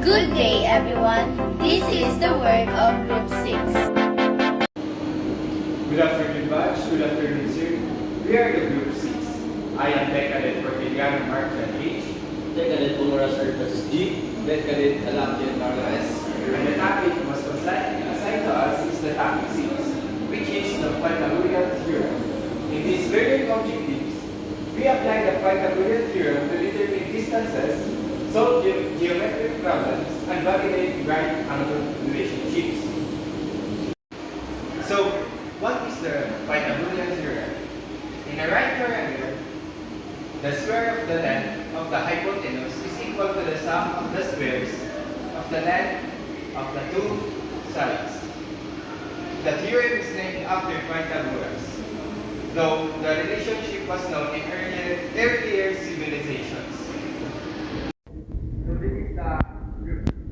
Good day, everyone. This is the work of Group 6. Good afternoon, batch. Good afternoon, sir. We are the Group 6. I am Tech Cadet Portiliano Markland H. Tech Cadet Pulmoras Arthas G. Tech Cadet Alamjan Carla S. And the topic was assigned to us is the topic 6, which is the Pythagorean theorem. In these learning objectives, we apply the Pythagorean theorem to determine distances, solve geometric problems, and validate right angle relationships. So, what is the Pythagorean theorem? In a right triangle, the square of the length of the hypotenuse is equal to the sum of the squares of the length of the two sides. The theorem is named after Pythagoras, though the relationship was known in earlier civilizations. So this is the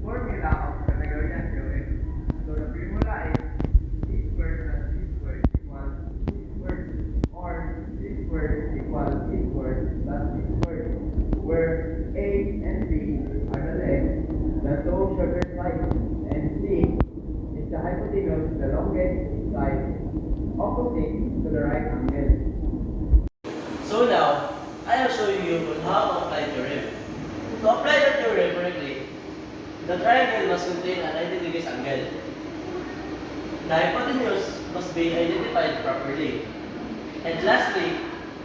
formula of Pythagorean theorem. So the formula is d squared plus b squared equals c squared, or c squared equals b squared plus b squared, where a and b are the legs, the two shorter sides, and c is the hypotenuse, the longest side, opposite to the right angle. So now, I am showing you on how to apply theorem. To apply the theorem correctly, the triangle must contain a 90 degrees angle. The hypotenuse must be identified properly. And lastly,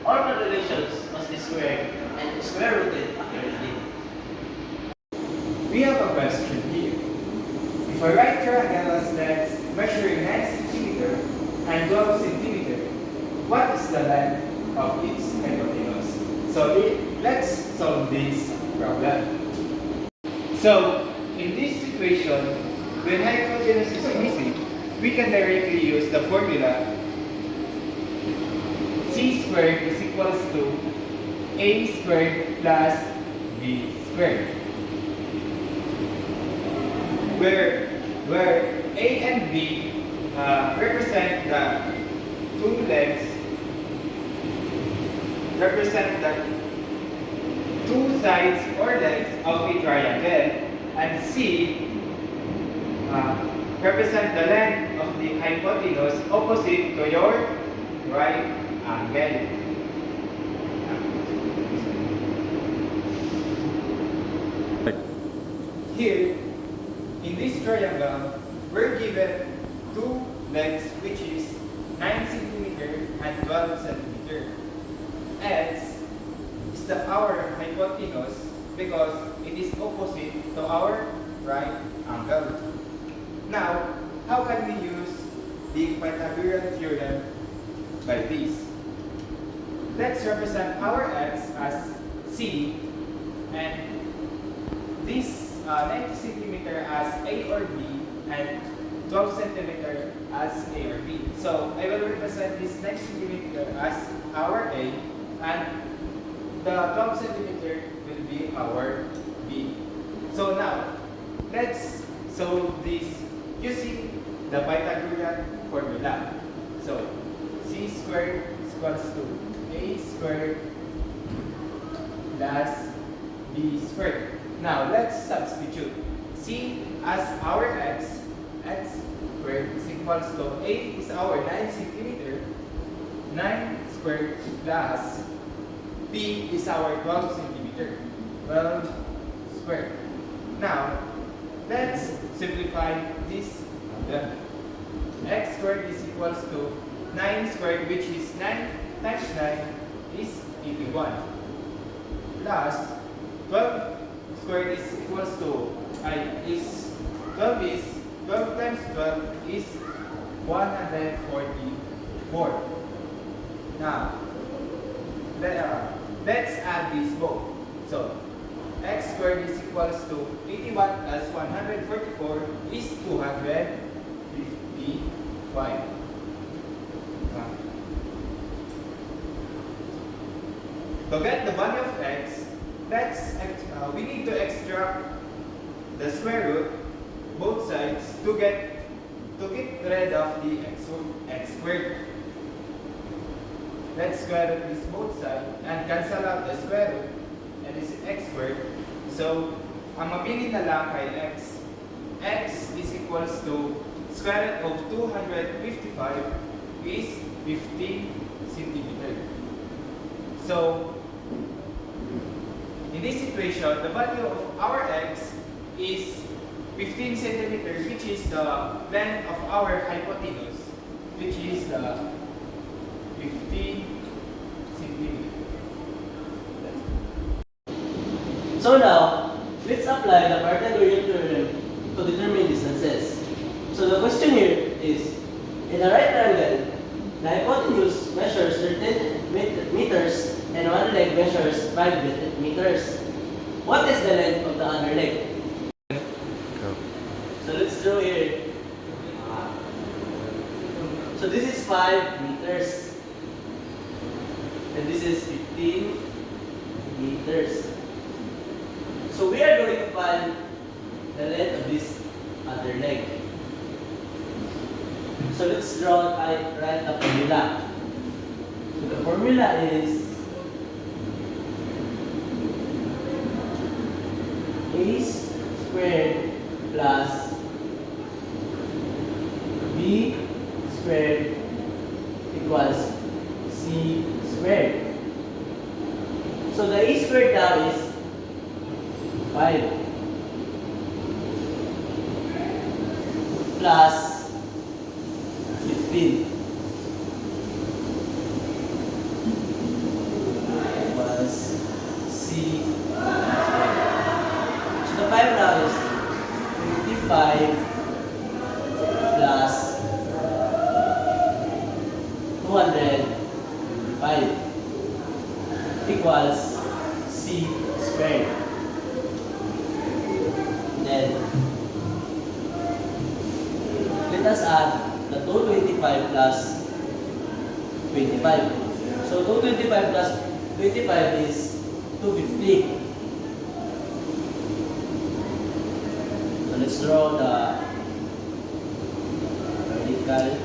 all the relations must be squared and square rooted accurately. We have a question here. If a right triangle has legs measuring 9 cm and 12 cm, what is the length of its hypotenuse? So let's solve this problem. So in this situation, when hypotenuse is missing, we can directly use the formula c squared is equals to a squared plus b squared, where a and b represent the two legs, represent the two sides or legs of a triangle, and c represent the length of the hypotenuse opposite to your right angle. Here, in this triangle, we're given two legs, which is 9 cm and 12 cm. X is our hypotenuse because it is opposite to our right angle. Now, how can we use the Pythagorean theorem by this? Let's represent our x as c and this 90 cm as a or b and 12 cm as a or b. So I will represent this 90 cm as our a and the 12 cm will be our b. So now, let's solve this using the Pythagorean formula. So c squared is equals to a squared plus b squared. Now let's substitute c as our x squared is equals to a is our 9 cm, 9 squared plus b is our 12 cm, 12 squared. Now let's simplify this problem. X squared is equals to 9 squared, which is 9 times 9 is 81, plus 12 squared is equals to 12 times 12 is 144. Now let's add these both. So x squared is equals to 81 plus 144 is 255. To get the value of x, we need to extract the square root both sides to get rid of the x squared. Let's square root this both sides and cancel out the square root, and this is x squared. So ang mabili na lang kay x. X is equals to square root of 255 is 15 centimeter. So, in this equation, the value of our x is 15 centimeter, which is the length of our hypotenuse, which is the 15 centimeter. So now, let's apply the Pythagorean theorem to determine distances. So the question here is, in a right triangle, the hypotenuse measures 13 meters and one leg measures 5 meters. What is the length of the other leg? So let's draw here. So this is 5 meters. And this is 15 meters. So we are going to find the length of this other leg. So let's draw write the formula. So the formula is a squared plus b squared equals c squared. So the a squared now is 5 plus 15 equals c squared. So the 5 now is 25 plus 205 equals c squared. Then let us add the 225 plus 25. So 225 plus 25 is 250. So let's draw the vertical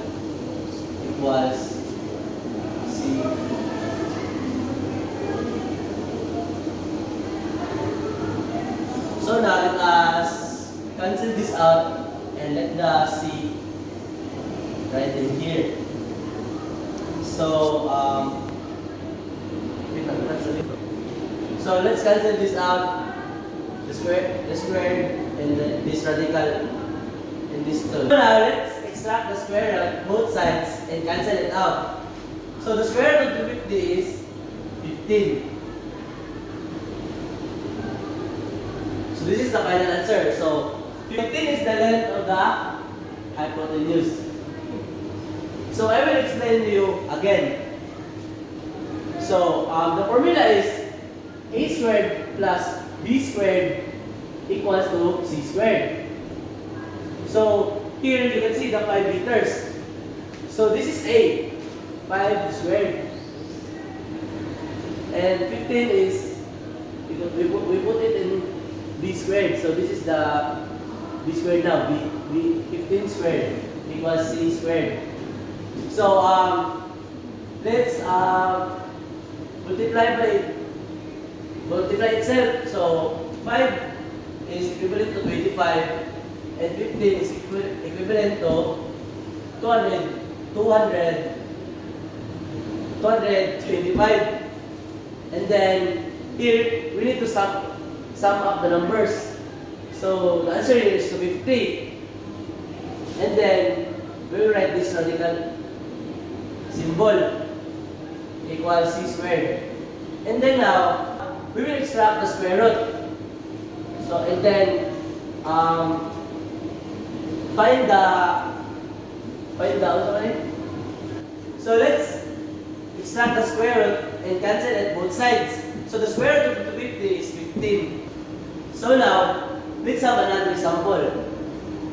equals C. So now let us cancel this out and let the C right in here. So so let's cancel this out, the square, and this radical, and this term. So now let's extract the square root both sides and cancel it out. So the square root of 250 is 15. So this is the final answer. So 15 is the length of the hypotenuse. So I will explain to you again. So the formula is a squared plus b squared equals to c squared. So here you can see the 5 meters. So this is a 5 squared, and 15 is we put it in b squared. So this is the b squared now. b 15 squared equals c squared. So let's multiply itself. So 5 is equivalent to 25 and 15 is equivalent to 225. And then here we need to sum up the numbers. So the answer here is 250. And then we will write this radical symbol equals c squared. And then now we will extract the square root. So and then find the So let's extract the square root and cancel at both sides. So the square root of 250 is 15. So now let's have another example.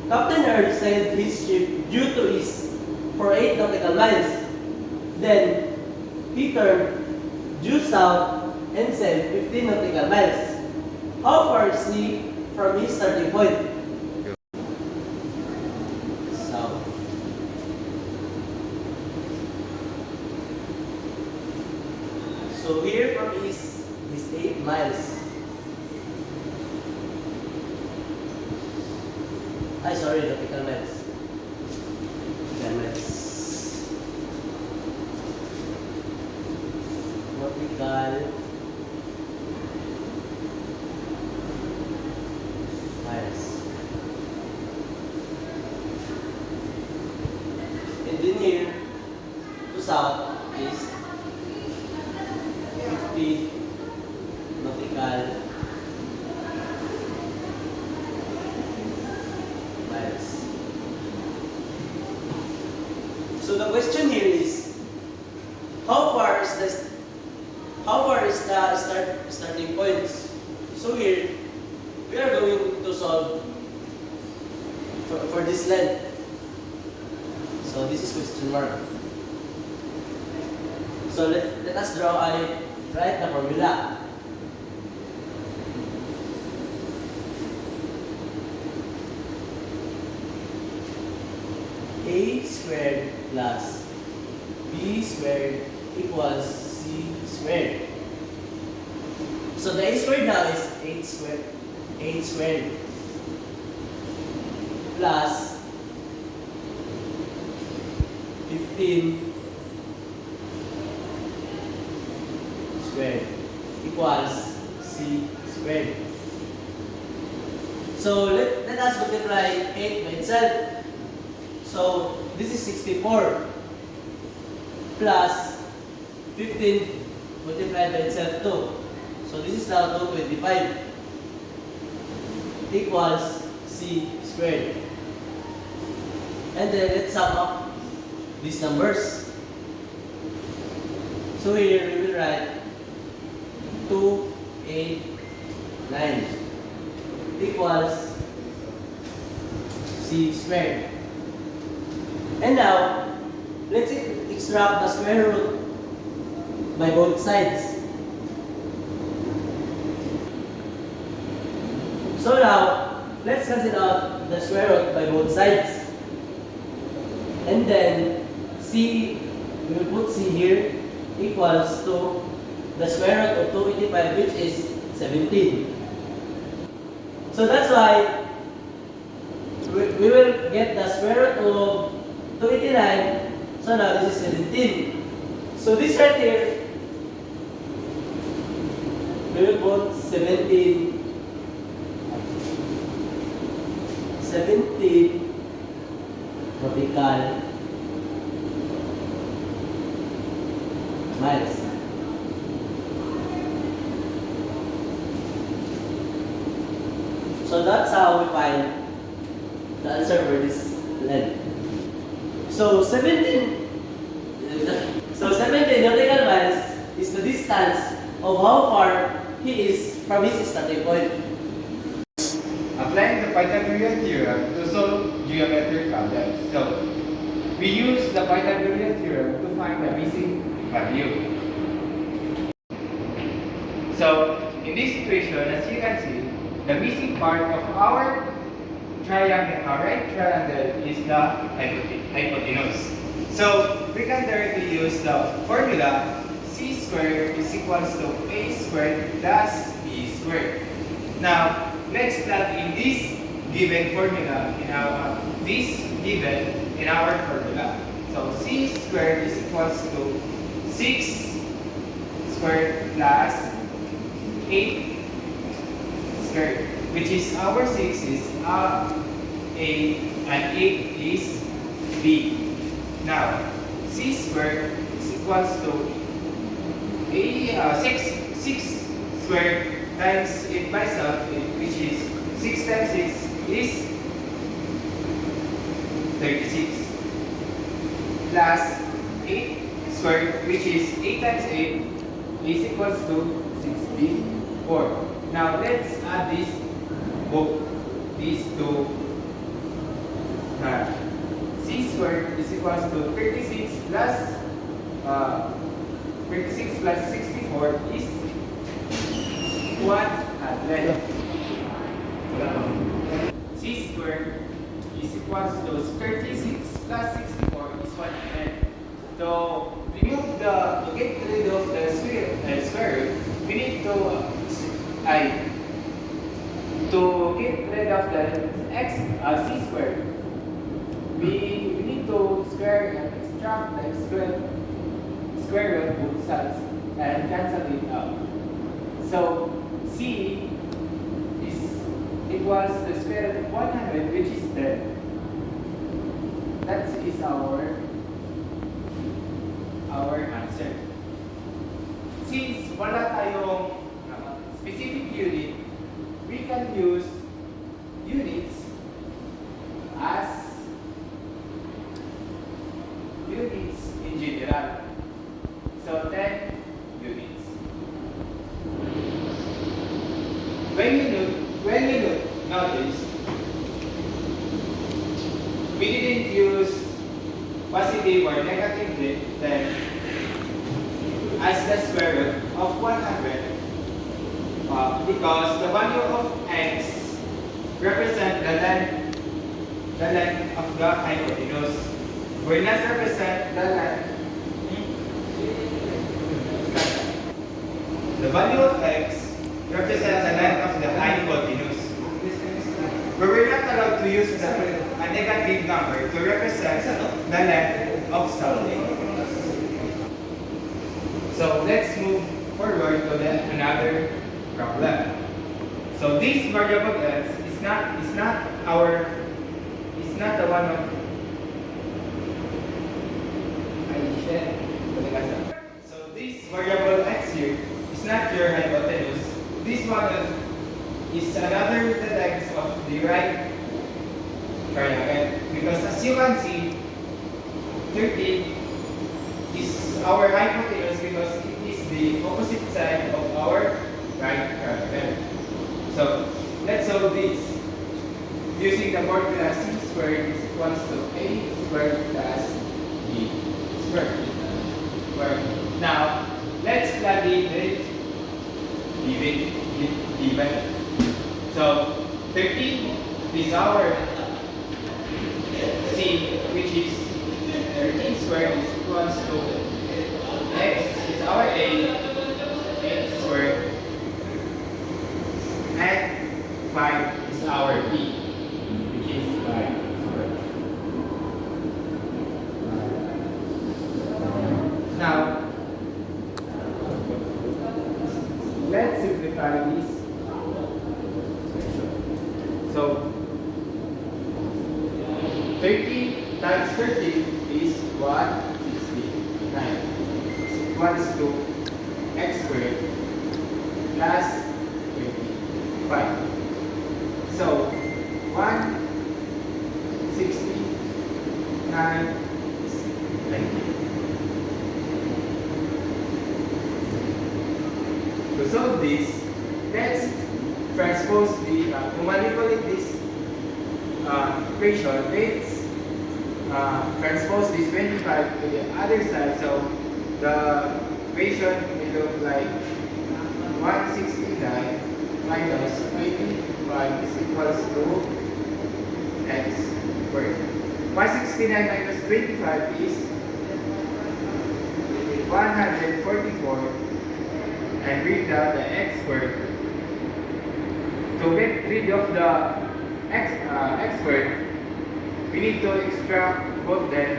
Captain Earl sailed his ship due to east for 8 nautical miles. Then he turned due south and sailed 15 nautical miles. How far is he from his starting point? South. So here from east is 8 miles. Ay, sorry, vertical miles. Vertical miles. Vertical miles. And then here, to south is 50 nautical miles. So the question here is, how far is the starting points? So here we are going to solve for this length. So this is question mark. So let us write the formula. A squared plus B squared equals C squared. So the A squared now is 8 squared plus 15 squared equals C squared. So let us multiply 8 by itself. So this is 64 plus 15 multiplied by itself 2. So this is now 225 equals C squared. And then let's sum up these numbers. So here we will write 2, 8, 9 equals C squared. And now, let's extract the square root by both sides. So now, let's cancel out the square root by both sides. And then, C, we will put C here, equals to the square root of 285, which is 17. So that's why we will get the square root of 289. So now this is 17. So this right here, we will put 17 nautical miles. So that's how we find the answer for this length. So 17 nautical miles is the distance of how far he is from his starting point. Applying the Pythagorean theorem to solve geometric problems. So, we use the Pythagorean theorem to find the missing value. So, in this equation, as you can see, the missing part of our triangle, our right triangle, is the hypotenuse. So, we can directly use the formula C squared is equals to A squared plus B squared. Now, let's plug in this given formula in our formula. So C squared is equals to 6 squared plus 8 squared, which is our 6 is A and 8 is B. Now, C squared is equals to 6 squared times 8 by itself, which is 6 times 6 is 36, plus 8 squared, which is 8 times 8 is equals to 64. Now let's add these two. C squared is equals to 36 plus 64 is 100. C squared is equals to 36 plus 64 is 100. So to get rid of the square root, we need to get rid of the c squared, we need to square and extract the square root both sides and cancel it out. So c is equals the square root of 100, which is 10. That is our answer. Since wala tayong specific unit, we can use units as units in general. So 10 units. When you notice, we didn't use positive or negative 10 as the square root of 100 because the value of x represent the length of the hypotenuse. Will not represent the length. The value of x represents the length of the hypotenuse. But we're not allowed to use a negative number to represent the length of something. So let's move forward to another problem. So this variable x is not the one of so this variable x here is not your hypotenuse. This one is another length of the right triangle because as you can see 30 is our hypotenuse because it is the opposite side of our right triangle. So let's solve this using the formula c squared is equals to a squared plus b squared. Now let's plug in the given. So 13 is our c, which is 13 squared is equals to x is our a squared, and 5 is our b, which is 5 squared. Now let's simplify this. So 30 times 30 is 169. Equals to x squared plus 25. So 169 is 90. To solve this, let's transpose to manipulate this equation, let's transpose this 25 to the other side. So the equation will look like 169 minus 25 is equals to x squared. 169 minus 25 is 144, and bring down the x squared. To get rid of the x squared, we need to extract both them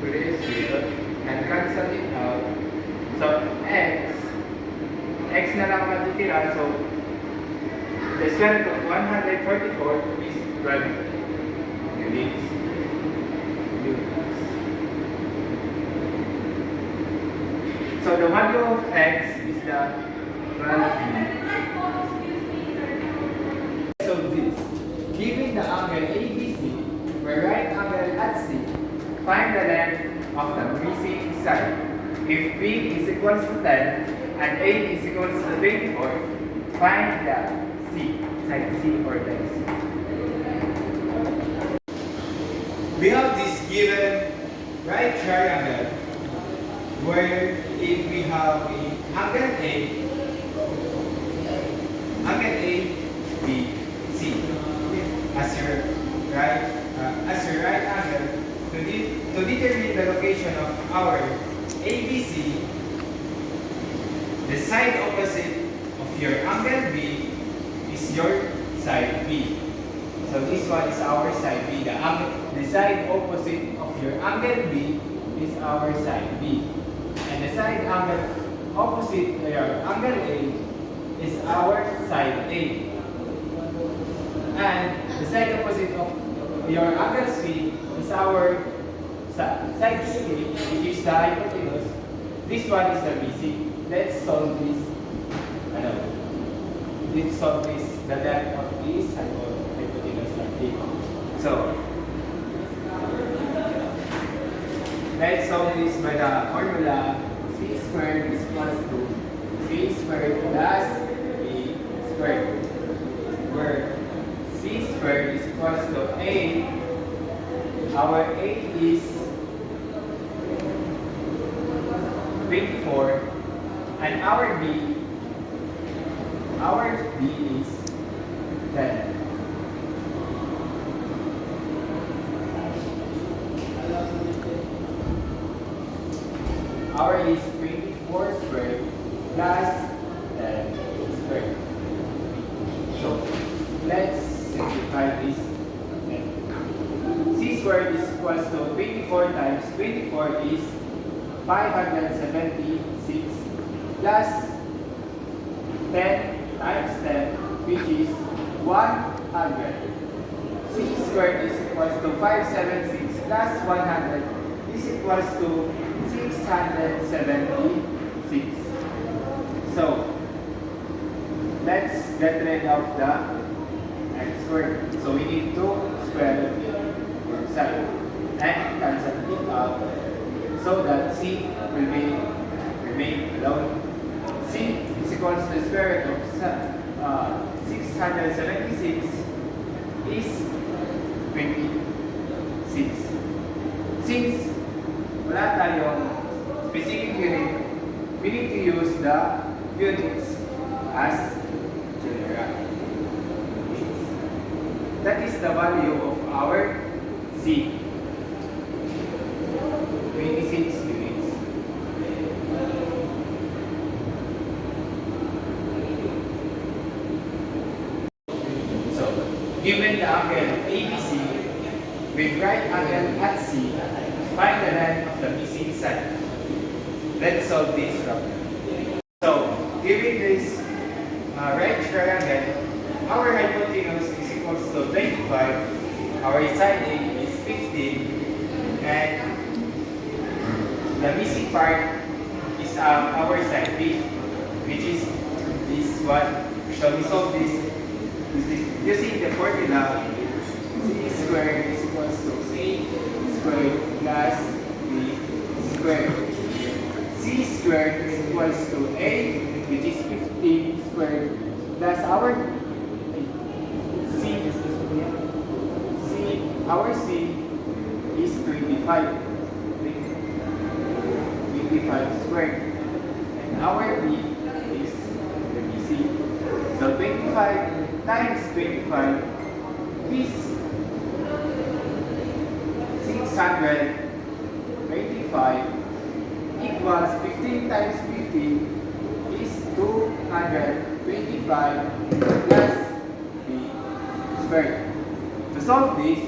to this zero and cancel it out. So x na lang matitira. So the square root of 144 is 12 units. So the value of x is the 12 units. So this, given the angle ABC, where right angle at C, find the length of the missing side. If B is equals to 10 and A is equals to 24, find the C, side C or side C. We have this given right triangle where if we have a angle B, C as your right angle to determine the location of our ABC, the side opposite of your angle B is your side B. So this one is our side B. The side opposite of your angle B is our side B. And the side angle opposite to your angle A is our side A. And the side opposite of your angle C is our side C, which is the hypotenuse. This one is the BC. Let's solve this. Let's solve this. The length of this hypotenuse like this. So let's solve this by the formula c squared is equals to c squared plus b squared, where c squared is equals to a. Our a is 24 and our b is 10. Our is 24 squared plus 10 squared. So let's simplify this. C squared is equals to 24 times 24 is 576 plus 10 times 10, which is 100. C squared is equals to 576 plus 100 is equals to 676. So let's get rid of the x squared. So we need to square it on side and cancel it out so that c will remain alone. C is equals to the square root of 676 is 26. Since wala tayong specific unit, we need to use the units as general. That is the value of our C. 26 units. So, given the angle ABC with right angle at C, find the length of the missing side. Let's solve this problem. So, given this right triangle, our hypotenuse is equals to 25, our side A is 15, and the missing part is our side B, which is this one. So we solve this using the formula c squared is equals to a squared plus b squared. C squared is equals to a, which is 15 squared, plus our C is 25 squared, and our B is the BC. So 25 times 25 is 625 equals 15 times 15 is 225 plus B squared. To solve this,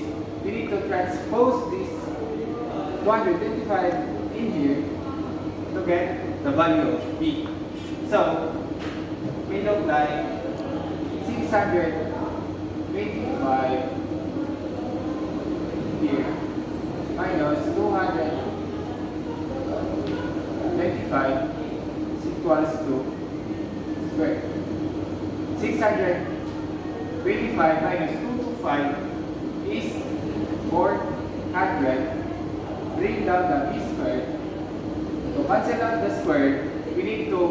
we need to transpose this 225 in here to get the value of B. So, we look like 625 here minus 225 is equals to square. 625 minus 225 is 400. Bring down the b squared. To cancel out the square, we need to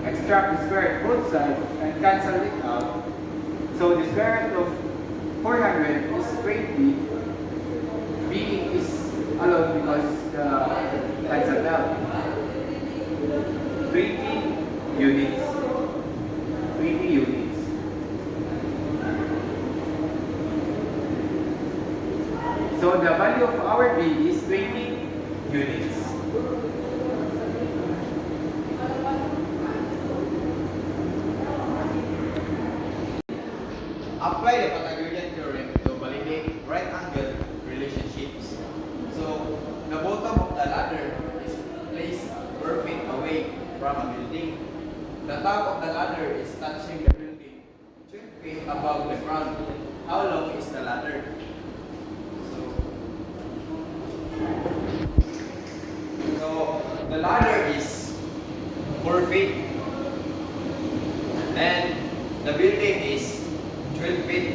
extract the square at both sides and cancel it out. So the square root of 400 is 20. B is alone because cancelled out. 20 units. 20 units. So the value of our B is 20 units. Apply the Pythagorean theorem. from a building. The top of the ladder is touching the building 12 feet above the ground. How long is the ladder? So the ladder is 4 feet and the building is 12 feet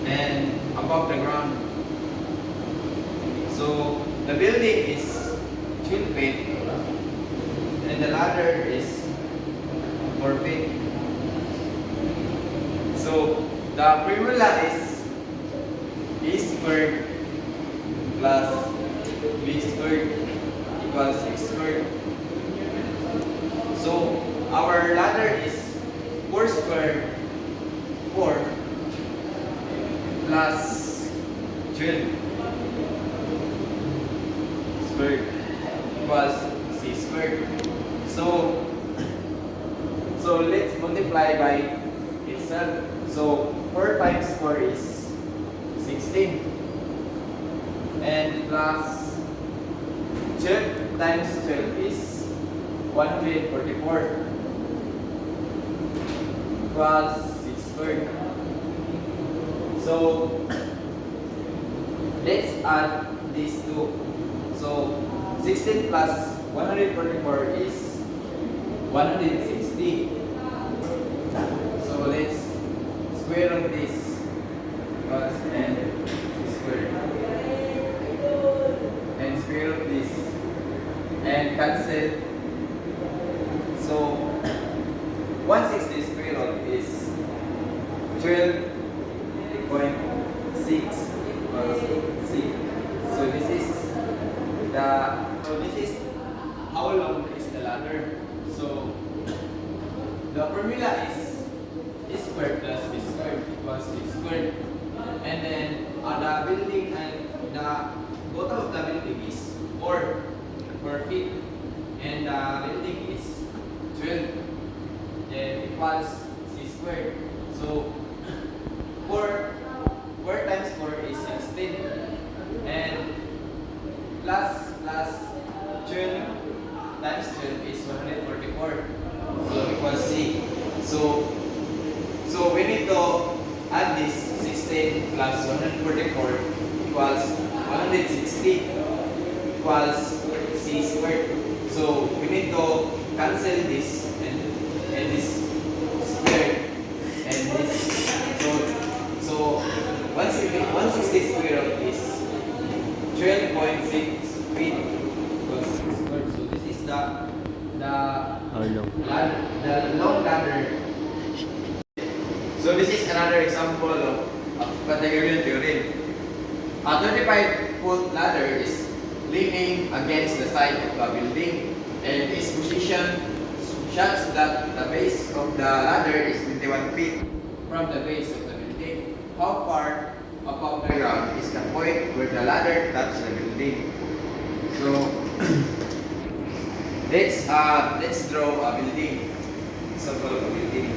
and above the ground. So the building is 12 feet and the ladder is 4 feet. So the formula is a squared plus b squared equals x squared. So our ladder is 4 squared 4 plus 12 squared equals c squared. So let's multiply by itself. So 4 times 4 is 16 and plus 12 times 12 is 144 plus c squared. So let's add these two. So 16 plus 144 is 160. So let's square root this plus and square and square root this and cancel. So 160 square root is 12.6 plus c. So this is how long is the ladder. So the formula is a squared plus b squared equals c squared. And then the building and the bottom of the building is 4 feet and the building is 12 then equals c squared. So 4 times 4 is 16 and plus 12 times 12 is 144. So equals c. So we need to add this 16 plus 144 equals 160 equals c squared. So we need to cancel this and this squared and this. So 160 square root is 12.6 feet equals c squared. So this is the long ladder. So this is another example of Pythagorean theorem. A 25-foot ladder is leaning against the side of a building and is positioned such that the base of the ladder is 21 feet from the base of the building. How far above the ground is the point where the ladder touches the building? So let's draw a building. Example of a building.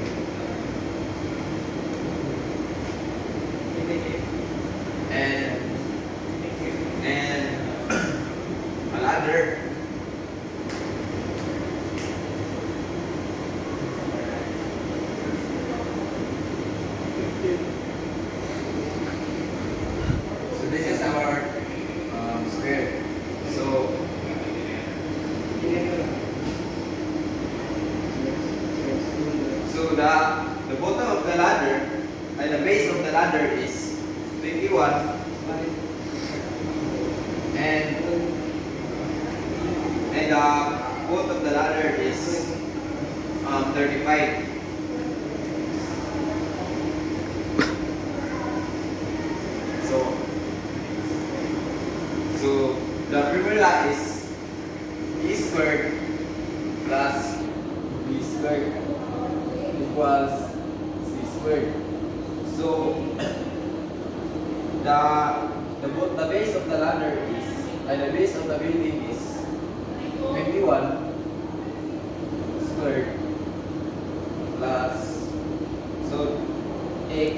And a ladder. So this is our square. So the bottom of the ladder and the base of the ladder is 21 and the width of the ladder is 35. So the formula is e squared plus b squared equals c squared. So the base of the ladder is the base of the building is 21 squared plus x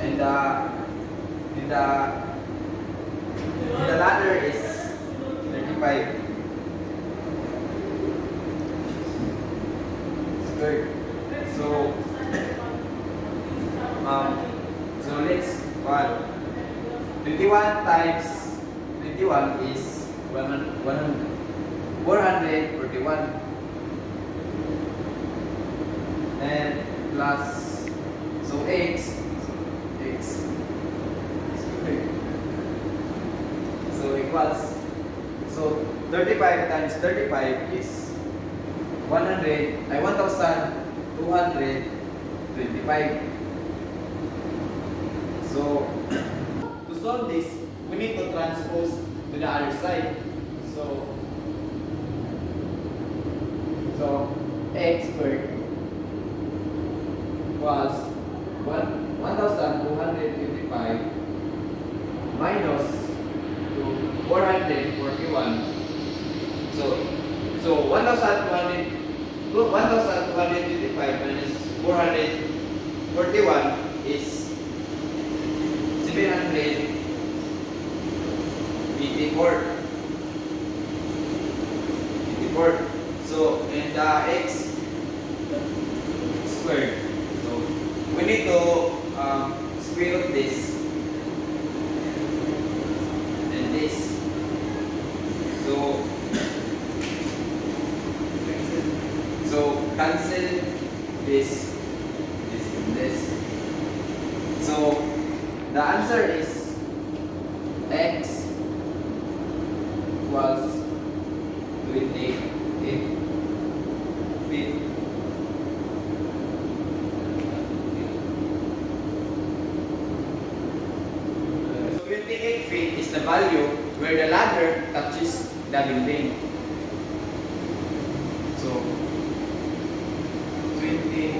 and Squared. So, so let's 21 times 21 is 441, and plus, so x squared. So equals, so 35 times 35 is 1225. So to solve this, we need to transpose to the other side. So x squared was 1225 minus to 441. So 1225 minus 441 is 784. So and the x squared. So we need to square root this and this. So cancel this and this. So the answer is x equals 28 feet. So 28 feet is the value where the ladder touches the building. So 28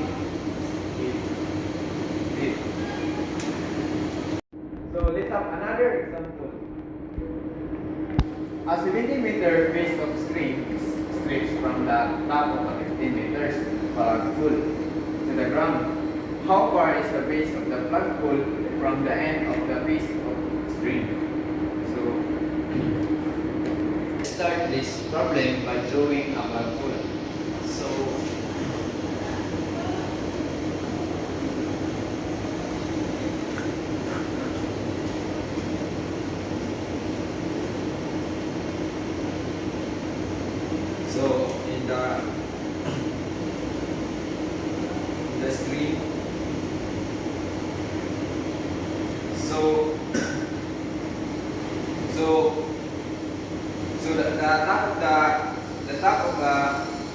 feet. So let's have another example. A 70-meter base of string stretched from the top of a 15 meters plug pull to the ground. How far is the base of the plug pull from the end of the piece of string? So let's start this problem by drawing a plug pull. So in the screen, so the top of the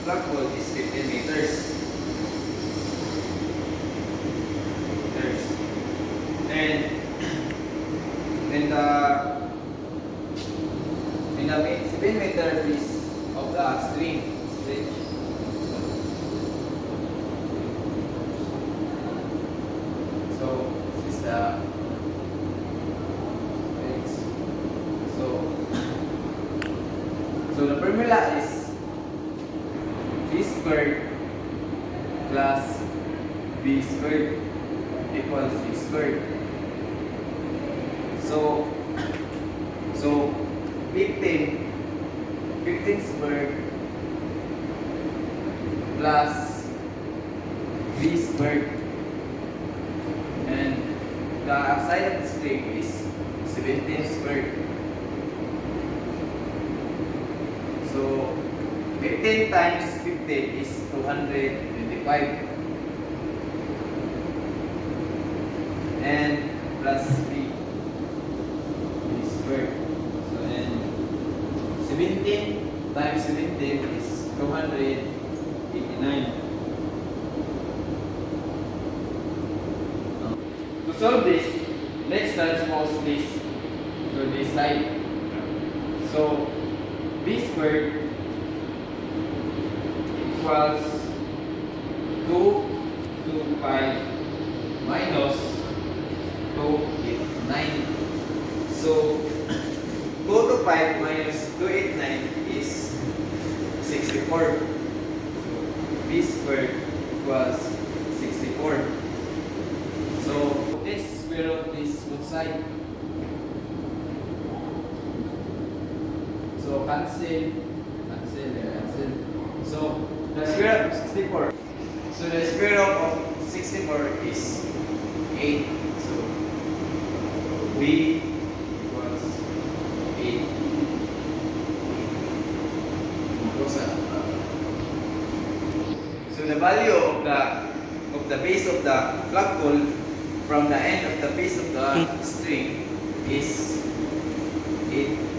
plug hole is 15 meters. And in the 7-meter piece of the string stretch. So this is the stretch. So the formula is b squared plus b squared equals c squared. So 15 squared plus b squared, and the side of the string is 17 squared. So 15 times 15 is 225, and plus b squared. So and 17 times 17 is 289. To solve this, let's transpose this to this side. So b squared equals 225 minus 289. So 225 minus 289 is 64. So b squared equals 64. So let's square root this both side. So cancel. So the square root of 64. So the square root of 64 is 8. So B equals 8. So the value of the base of the flagpole from the end of the base of the string is 8.